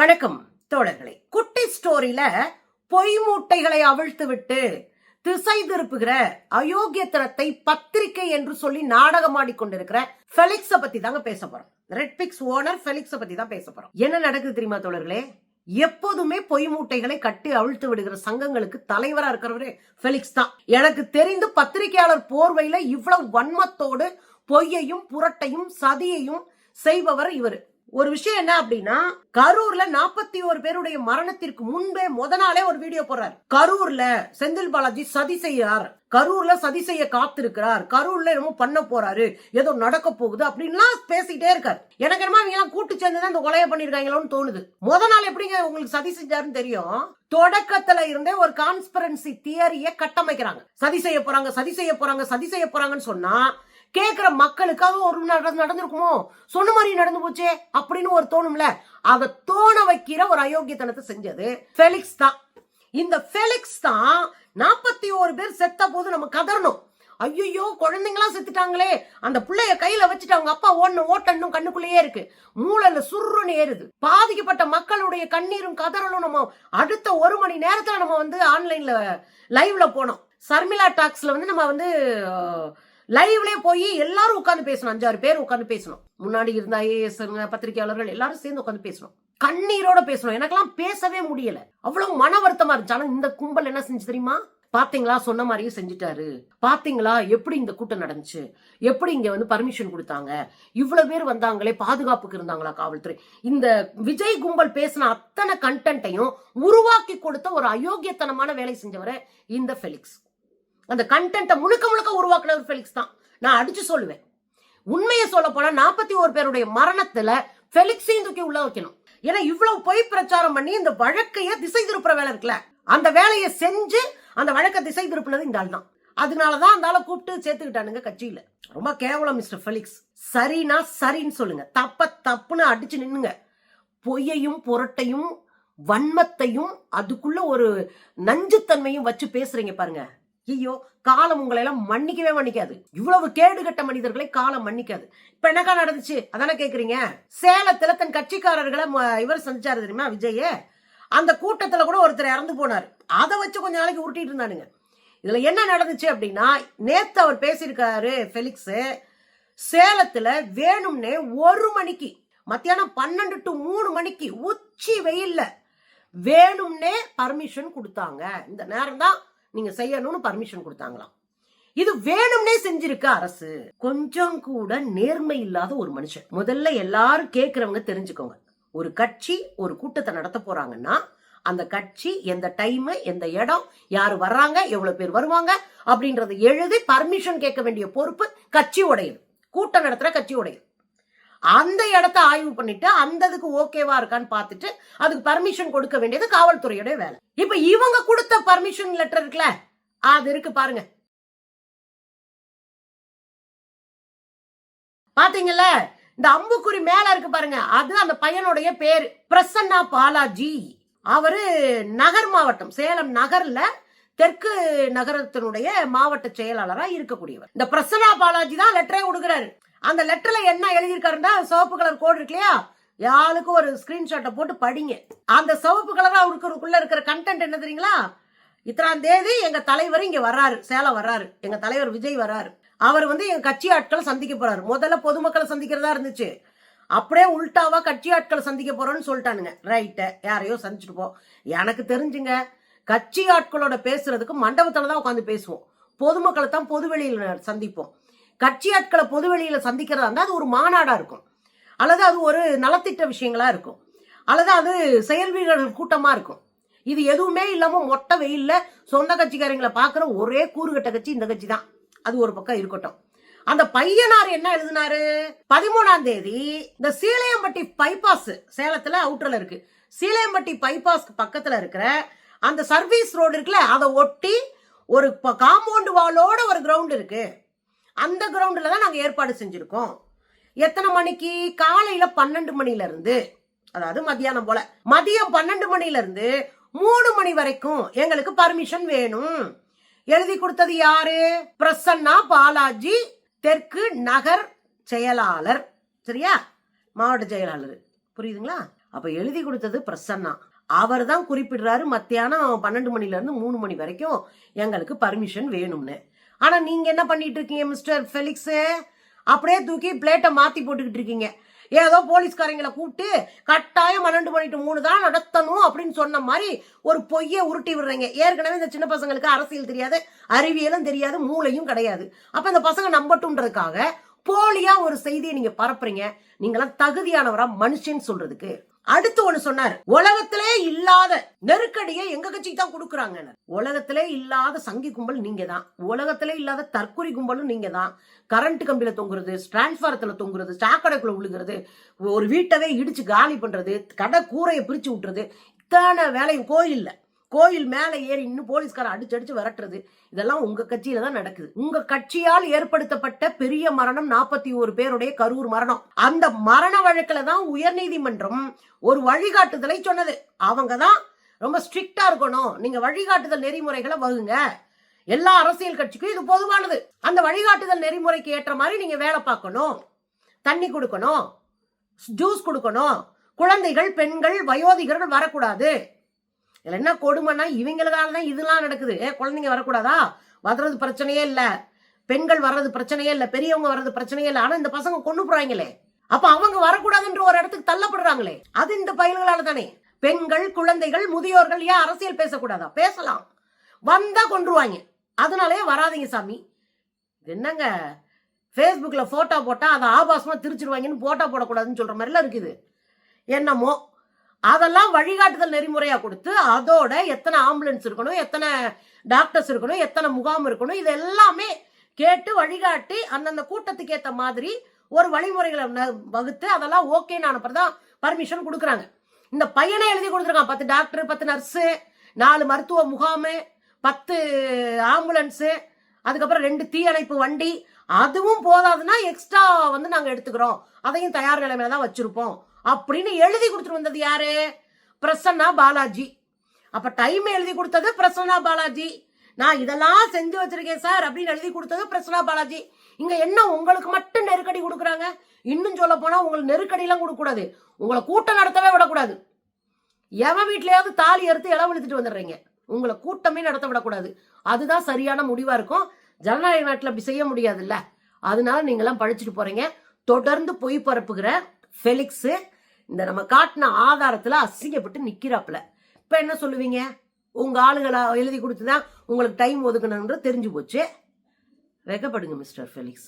வணக்கம் தோழர்களே. குட்டி ஸ்டோரியில பொய் மூட்டைகளை அவிழ்த்து விட்டு திசை திருப்புகிற அயோக்கியத்தனத்தை பத்திரிகை என்று சொல்லி நாடகமாடி கொண்டிருக்கிற ஃபெலிக்ஸ பத்தி தாங்க பேச போறோம். ரெட்பிக்ஸ் ஓனர் ஃபெலிக்ஸ பத்தி தான் பேச போறோம். என்ன நடக்குது தெரியுமா தோழர்களே? எப்போதுமே பொய் மூட்டைகளை கட்டி அவிழ்த்து விடுகிற சங்கங்களுக்கு தலைவரா இருக்கிறவரு ஃபெலிக்ஸ் தான். எனக்கு தெரிந்து பத்திரிகையாளர் போர்வையில இவ்வளவு வன்மத்தோடு பொய்யையும் புரட்டையும் சதியையும் செய்பவர் இவரு. ஒரு விஷயம் என்ன அப்படின்னா, கரூர்ல 41 பேருடைய மரணத்திற்கு முன்பே நாளே ஒரு வீடியோ போடுறாரு. கரூர்ல செந்தில் பாலாஜி சதி செய்யறார், கரூர்ல சதி செய்ய காத்திருக்கிறார், கரூர்ல என்னமோ பண்ண போறாரு, ஏதோ நடக்க போகுது அப்படின்லாம் பேசிட்டே இருக்காரு. எனக்கு என்னமா இவங்க கூட்டு சேர்ந்துதான் இந்த கொலையை பண்ணிருக்காங்களோன்னு தோணுது. நாள் எப்படிங்க உங்களுக்கு சதி செஞ்சாருன்னு தெரியும்? தொடக்கத்துல இருந்தே ஒரு கான்ஸ்பிரன்சி தியரிய கட்டமைக்கிறாங்க. சதி செய்ய போறாங்க, சதி செய்ய போறாங்க, சதி செய்ய போறாங்கன்னு சொன்னா கேக்குற மக்களுக்காக ஒரு நடந்திருக்குமோ, சொன்ன மாதிரி நடந்து போச்சே அப்படின்னு ஒரு தோணும்ல. அத தோண வைக்கிற ஒரு அயோக்கியத்தனத்தை செஞ்சது ஃபெலிக்ஸ் தான். இந்த ஃபெலிக்ஸ் தான் 41 பேர் செத்த போது நம்ம கதறணும். ஐயோ குழந்தைங்களா செத்துட்டாங்களே, அந்த பிள்ளைய கையில வச்சுட்டு அவங்க அப்பா ஓட்டணும் கண்ணுக்குள்ளேயே இருக்கு, மூளைல சுருன்னு ஏறுது. பாதிக்கப்பட்ட மக்களுடைய கண்ணீரும் கதறலும் நம்ம அடுத்த 1 மணி நேரத்துல நம்ம ஆன்லைன்ல லைவ்ல போனோம். சர்மிளா டாக்ஸ்ல நம்ம லைவ்லயே போய் எல்லாரும் உட்காந்து பேசணும். 5-6 பேர் உட்காந்து பேசணும். முன்னாடி இருந்த ஐஏஎஸ் பத்திரிகையாளர்கள் எல்லாரும் சேர்ந்து உட்காந்து பேசணும், கண்ணீரோட பேசணும். எனக்கெல்லாம் பேசவே முடியல, அவ்வளவு மன வருத்தமா இருந்துச்சு. ஆனா இந்த கும்பல் என்ன செஞ்சு தெரியுமா? பாத்தீங்களா, சொன்ன மாதிரியே செஞ்சுட்டாரு, பாத்தீங்களா எப்படி இந்த கூட்டம் நடந்துச்சு, எப்படி இங்க பர்மிஷன் கொடுத்தாங்க, இவ்வளவு பேர் வந்தாங்களே, பாதுகாப்புக்கு இருந்தாங்களா காவல்துறை. இந்த விஜய் கும்பல் பேசின அத்தனை கண்டென்ட்டையும் உருவாக்கி கொடுத்த ஒரு அயோக்கியத்தனமான வேலை செஞ்சவரை இந்த ஃபெலிக்ஸ். அந்த கண்டென்ட்டை முழுக்க முழுக்க உருவாக்குன ஒரு ஃபெலிக்ஸ் தான். நான் அடிச்சு சொல்லுவேன். உண்மையை சொல்ல போனா 41 பேருடைய மரணத்துல ஃபெலிக்ஸையும் தூக்கி உள்ள வைக்கணும். ஏன்னா இவ்வளவு பொய் பிரச்சாரம் பண்ணி இந்த வழக்கைய திசை திருப்புற வேலை இருக்குல்ல, அந்த வேலையை செஞ்சு அந்த வழக்கை திசை திருப்பினது இந்த ஆள் தான். அதனாலதான் அந்த ஆளை கூப்பிட்டு சேர்த்துக்கிட்டானுங்க கட்சியில. ரொம்ப கேவலம் மிஸ்டர் ஃபெலிக்ஸ். சரினா சரின்னு சொல்லுங்க, தப்ப தப்புன்னு அடிச்சு நின்னுங்க. பொய்யையும் புரட்டையும் வன்மத்தையும் அதுக்குள்ள ஒரு நஞ்சுத்தன்மையும் வச்சு பேசுறீங்க பாருங்க. ஐயோ, காலம் உங்களை எல்லாம் மன்னிக்கவே மன்னிக்காது. இவ்வளவு கேடுகட்ட மனிதர்களை காலம் மன்னிக்காது. இப்ப என்னக்கா நடந்துச்சு அதானே கேக்குறீங்க? சேலத்துல தன் கட்சிக்காரர்களை இவர் சந்திச்சாரு தெரியுமா, விஜய். அந்த கூட்டத்துல கூட ஒருத்தர் இறந்து போனாரு. அதை வச்சு கொஞ்ச நாளைக்கு உருட்டிட்டு இருந்தானுங்க. இதுல என்ன நடந்துச்சு அப்படின்னா, நேத்து அவர் பேசியிருக்காரு ஃபெலிக்ஸ். சேலத்துல வேணும்னே 1 மணிக்கு, மத்தியானம் 12 to 3 மணிக்கு உச்சி வெயில்ல வேணும்னே பர்மிஷன் கொடுத்தாங்க. இந்த நேரம் தான் நீங்க செய்யணும்னு பர்மிஷன் கொடுத்தாங்களாம். இது வேணும்னே செஞ்சிருக்க அரசு. கொஞ்சம் கூட நேர்மை இல்லாத ஒரு மனுஷன். முதல்ல எல்லாரும் கேட்கிறவங்க தெரிஞ்சுக்கோங்க, ஒரு கட்சி ஒரு கூட்டத்தை நடத்த போறாங்கன்னா அந்த கட்சி எந்த டைம், எந்த இடம், யாரு வர்றாங்க, எவ்வளவு பேர் வருவாங்க அப்படின்றத எழுதி பர்மிஷன் கேட்க வேண்டிய பொறுப்பு கட்சி உடையது. கூட்டம் நடத்துற கட்சி உடையது. அந்த இடத்த ஆய்வு பண்ணிட்டு அந்த இதுக்கு ஓகேவா இருக்கான்னு பார்த்துட்டு அதுக்கு பர்மிஷன் கொடுக்க வேண்டியது காவல்துறையோட வேலை. இப்ப இவங்க கொடுத்த பர்மிஷன் லெட்டர் இருக்குல்ல, அது இருக்கு பாருங்க. பாத்தீங்கல்ல, இந்த அம்புக்குறி மேல இருக்கு பாருங்க, அது அந்த பையனுடைய பேரு பிரசன்னா பாலாஜி. அவரு நகர் மாவட்டம், சேலம் நகர்ல தெற்கு நகரத்தினுடைய மாவட்ட செயலாளரா இருக்கக்கூடியவர். இந்த பிரசன்னா பாலாஜி தான் லெட்டரே கொடுக்கிறாரு. அந்த லெட்டர்ல என்ன எழுதியிருக்காருன்னா, சிவப்பு கலர் கோடு இருக்கு இல்லையா, யாருக்கு ஒரு ஸ்கிரீன்ஷாட்டை போட்டு படிங்க. அந்த சிவப்பு கலரா அவருக்குள்ள இருக்கிற கண்டென்ட் என்ன தெரியுங்களா? இத்தனாம் தேதி எங்க தலைவர் இங்க வர்றாரு, சேலம் வர்றாரு, எங்க தலைவர் விஜய் வர்றாரு, அவர் எங்க கட்சி ஆட்களை சந்திக்க போறாரு. முதல்ல பொதுமக்களை சந்திக்கிறதா இருந்துச்சு, அப்படியே உல்டாவா கட்சி ஆட்களை சந்திக்க போறோம்னு சொல்லிட்டானுங்க. ரைட்டு, யாரையோ சந்திச்சுட்டு போ. எனக்கு தெரிஞ்சுங்க, கட்சி ஆட்களோட பேசுறதுக்கு மண்டபத்துல தான் உட்காந்து பேசுவோம், பொதுமக்களை தான் பொதுவெளியில சந்திப்போம். கட்சி ஆட்களை பொதுவெளியில சந்திக்கிறதா இருந்தா அது ஒரு மாநாடா இருக்கும், அல்லது அது ஒரு நலத்திட்ட விஷயங்களா இருக்கும், அல்லது அது செயல் வீரர்கள் கூட்டமா இருக்கும். இது எதுவுமே இல்லாம மொட்டை வெயில்ல சொந்த கட்சிக்காரங்களை பாக்குற ஒரே கூறுகட்ட கட்சி இந்த கட்சி தான். அது ஒரு பக்கம் இருக்கட்டும். அந்த பையனார் என்ன எழுதினாரு, 13ஆம் தேதி இந்த சீலையம்பட்டி பைபாஸ், சேலத்துல அவுட்டர்ல இருக்கு, சீலையம்பட்டி பைபாஸ் பக்கத்துல இருக்கிற அந்த சர்வீஸ் ரோடு இருக்குல்ல, அதை ஒட்டி ஒரு காம்பவுண்ட் வாலோட ஒரு கிரவுண்ட் இருக்கு. அந்த கிரவுண்ட்ல தான் நாங்க ஏற்பாடு செஞ்சிருக்கோம். எத்தனை மணிக்கு? காலையில 12 மணில இருந்து, அதாவது மதியானம் போல, மதியம் 12 மணில இருந்து 3 மணி வரைக்கும் எங்களுக்கு பர்மிஷன் வேணும். எழுதி கொடுத்தது யாரு? பிரசன்னா பாலாஜி, தெற்கு நகர் செயலாளர். சரியா, மாவட்ட செயலாளர். புரியுதுங்களா? அப்ப எழுதி கொடுத்தது பிரசன்னா. அவர் தான் குறிப்பிடுறாரு மத்தியானம் 12 மணில இருந்து 3 மணி வரைக்கும் எங்களுக்கு பர்மிஷன் வேணும்னு. ஆனா நீங்க என்ன பண்ணிட்டு இருக்கீங்க மிஸ்டர் ஃபெலிக்ஸ்? அப்படியே தூக்கி பிளேட்டை மாத்தி போட்டுக்கிட்டு இருக்கீங்க. ஏதோ போலீஸ்காரங்களை கூப்பிட்டு கட்டாயம் 12 மணி to 3 தான் நடத்தணும் அப்படின்னு சொன்ன மாதிரி ஒரு பொய்யை உருட்டி விடுறீங்க. ஏற்கனவே இந்த சின்ன பசங்களுக்கு அரசியல் தெரியாது, அறிவியலும் தெரியாது, மூளையும் கிடையாது. அப்ப இந்த பசங்க நம்பட்டும்ன்றதுக்காக போலியா ஒரு செய்தியை நீங்க பரப்புறீங்க. நீங்களாம் தகுதியானவரா மனுஷன் சொல்றதுக்கு? அடுத்து ஒண்ணு சொன்னாரு, உலகத்திலே இல்லாத நெருக்கடியை எங்க கட்சிக்கு தான் கொடுக்குறாங்க. உலகத்திலே இல்லாத சங்கி கும்பல் நீங்க தான், உலகத்திலே இல்லாத தற்கொலை கும்பலும் நீங்க தான். கரண்ட் கம்பியில தொங்குறது, டிரான்ஸ்பாரத்துல தொங்குறது, சாக்கடைக்குள்ள விழுகிறது, ஒரு வீட்டவே இடிச்சு காலி பண்றது, கடை கூரையை பிரிச்சு விட்டுறது, இத்தனை வேலையும் கோயில் மேல ஏறி இன்னும் போலீஸ்கார அடிச்சு விரட்டுறது, இதெல்லாம் உங்க கட்சியில தான் நடக்குது. உங்க கட்சியால் ஏற்படுத்தப்பட்ட பெரிய மரணம் 41 பேருடைய கரூர் மரணம். அந்த மரண வழக்குல தான் உயர்நீதிமன்றம் ஒரு வழிகாட்டுதலை சொன்னது. அவங்க தான் ரொம்ப ஸ்ட்ரிக்டா இருக்கணும், நீங்க வழிகாட்டுதல் நெறிமுறைகளை வகுங்க, எல்லா அரசியல் கட்சிக்கும் இது பொதுவானது, அந்த வழிகாட்டுதல் நெறிமுறைக்கு ஏற்ற மாதிரி நீங்க வேலை பார்க்கணும், தண்ணி கொடுக்கணும், ஜூஸ் கொடுக்கணும், குழந்தைகள், பெண்கள், வயோதிகர்கள் வரக்கூடாது. இதுல என்ன கொடுமைன்னா இவங்களுக்காக தான் இதெல்லாம் நடக்குது. குழந்தைங்க வரக்கூடாதா? வர்றது பிரச்சனையே இல்ல, பெண்கள் வர்றது பிரச்சனையே இல்ல, பெரியவங்க வர்றது பிரச்சனையே இல்ல. ஆனா இந்த பசங்க கொண்டு போறாங்களே, அப்ப அவங்க வரக்கூடாதுன்ற ஒரு இடத்துக்கு தள்ளப்படுறாங்களே, அது இந்த பயல்களால தானே. பெண்கள், குழந்தைகள், முதியோர்கள் ஏன் அரசியல் பேசக்கூடாதா? பேசலாம், வந்தா கொண்டுருவாங்க. அதனாலே வராதிங்க சாமி. என்னங்க பேஸ்புக்ல போட்டோ போட்டா அதை ஆபாசமா திருச்சிருவாங்கன்னு போட்டோ போடக்கூடாதுன்னு சொல்ற மாதிரி எல்லாம் இருக்குது. என்னமோ அதெல்லாம் வழிகாட்டுதல் நெறிமுறையா கொடுத்து அதோட எத்தனை ஆம்புலன்ஸ் இருக்கணும், எத்தனை டாக்டர்ஸ் இருக்கணும், எத்தனை முகாம் இருக்கணும், இது எல்லாமே கேட்டு வழிகாட்டி அந்தந்த கூட்டத்துக்கு ஏற்ற மாதிரி ஒரு வழிமுறைகளை வகுத்து அதெல்லாம் ஓகேன்னு அனுப்புறதா பர்மிஷன் கொடுக்குறாங்க. இந்த பையனை எழுதி கொடுத்துருக்கான் 10 டாக்டர், 10 நர்ஸு, 4 மருத்துவ முகாமு, 10 ஆம்புலன்ஸு, அதுக்கப்புறம் 2 தீயணைப்பு வண்டி. அதுவும் போதாதுன்னா எக்ஸ்ட்ரா நாங்க எடுத்துக்கிறோம், அதையும் தயார் நிலைமையில தான் வச்சிருப்போம் அப்படின்னு எழுதி கொடுத்துட்டு வந்தது யாரு? பிரசன்னா பாலாஜி. அப்ப டைம் எழுதி கொடுத்தது பிரசன்னா பாலாஜி. நான் இதெல்லாம் செஞ்சு வச்சிருக்கேன் சார் அப்படின்னு எழுதி கொடுத்தது பிரசன்னா பாலாஜி. இங்க என்ன உங்களுக்கு மட்டும் நெருக்கடி கொடுக்குறாங்க? இன்னும் சொல்ல போனா உங்களுக்கு நெருக்கடி எல்லாம் கொடுக்க கூடாது, உங்களை கூட்டம் நடத்தவே விடக்கூடாது. எவன் வீட்லயாவது தாலி அறுத்து இளவெழுத்துட்டு வந்துடுறீங்க, உங்களை கூட்டமே நடத்த விடக்கூடாது. அதுதான் சரியான முடிவா இருக்கும். ஜனநாயக நாட்டில் அப்படி செய்ய முடியாதுல்ல. அதனால நீங்களாம் பழிச்சிட்டு போறீங்க. தொடர்ந்து பொய் பரப்புகிற ஃபெலிக்ஸ் இந்த நம்ம காட்டின ஆதாரத்துல அசிங்கப்பட்டு நிக்கிறாப்ல. இப்ப என்ன சொல்லுவீங்க? உங்க ஆளுகளை எழுதி கொடுத்துதான் உங்களுக்கு டைம் ஒதுக்கணும்னு தெரிஞ்சு போச்சு. வெக்கப்படுங்க மிஸ்டர் ஃபெலிக்ஸ்.